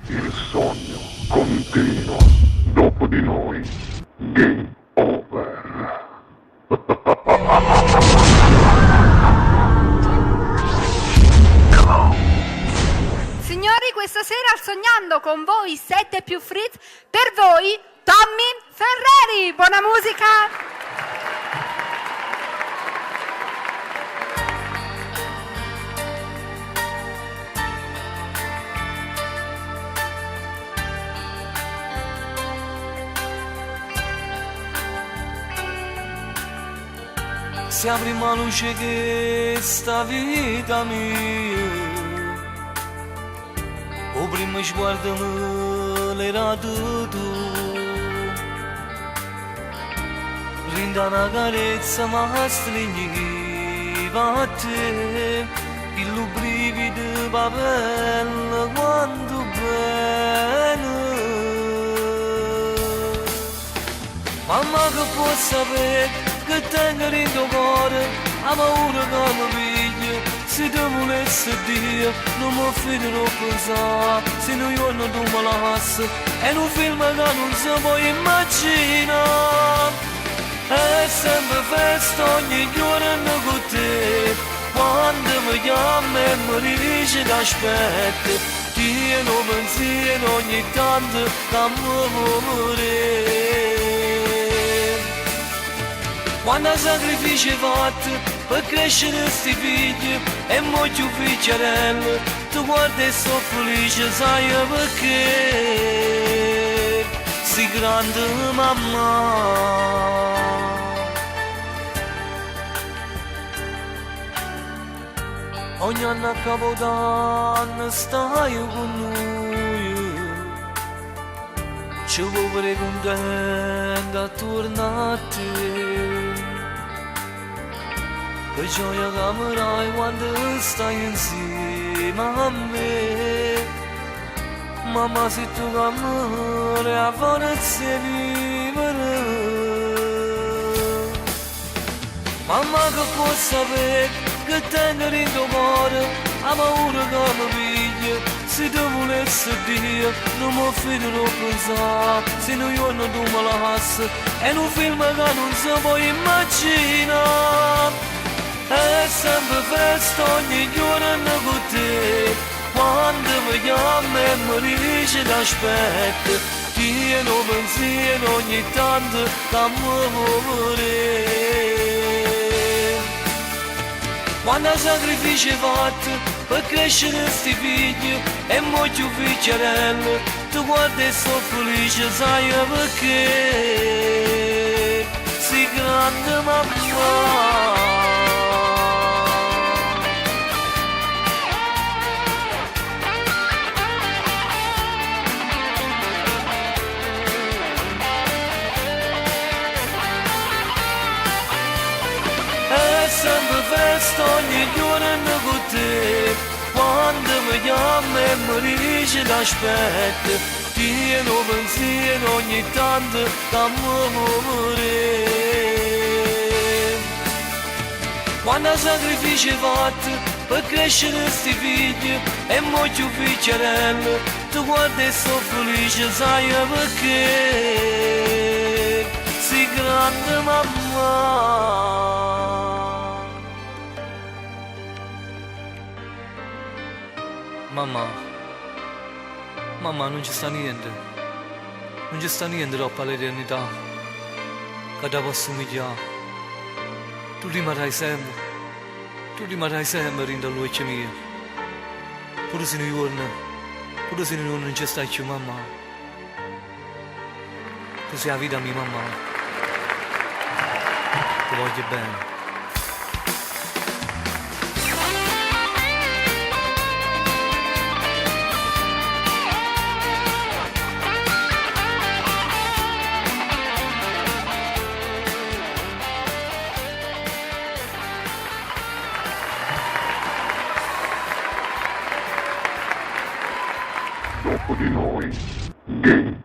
Il sogno continua. Dopo di noi, game over. Signori, questa sera al Sognando con voi 7 più Fritz, per voi Tommy Ferreri. Buona musica! Sia prima luce che sta vita mia, o primo sguardo me l'era tu, rinda una carezza ma stringiva a te, il brivido papello quanto bene. Mamma che può sapere che tengo in tuo cuore la paura che mi piglia, se ti volessi Dio non mi fiderò pensare, se un giorno tu me lasci è un film che non si può immaginare. È sempre festa ogni giorno con te, quando mi chiami e mi dici che aspetti, tieni un pensiero ogni tanto che mi muore. Quando sacrifici fatti per crescere sti figli e molti ufficiarelli, tu guardi e sono felice, sai perché? Sei grande mamma. Ogni anno a Capodanno stai con noi, ci vuoi pure contenta a tornare a te. Che gioia che amerai quando stai insieme a me. Mamma, se tu che amore a forza vivere. Mamma che può sapere che tengo in tuo cuore la paura che mi piglia, se ti volessi Dio non mi fiderò pensare, se un giorno tu me lasci è un film che non si può immaginare. È sempre festa ogni giorno con te, quando mi chiami e mi dici che aspetti, tieni un pensiero ogni tanto che mi muore. Quando sacrifici fatti per crescere sti figli e molti ufficiarelli, tu guardi e sono felice, sai perché? Sei grande mamma. Sempre festa ogni giorno con te, quando mi chiami e mi dici che aspetti, tieni un pensiero ogni tanto che mi muore. Quando sacrifici fatti per crescere sti figli e molti ufficiarelli, tu guardi e sono felice, sai perché? Sei grande mamma. Mamma, non ci sta niente dopo l'eternità che ti posso somigliare. Tu rimarrai sempre in luce mia, pure se non ci stai più mamma, tu sei la vita mia mamma, ti voglio bene. Dopo di noi, game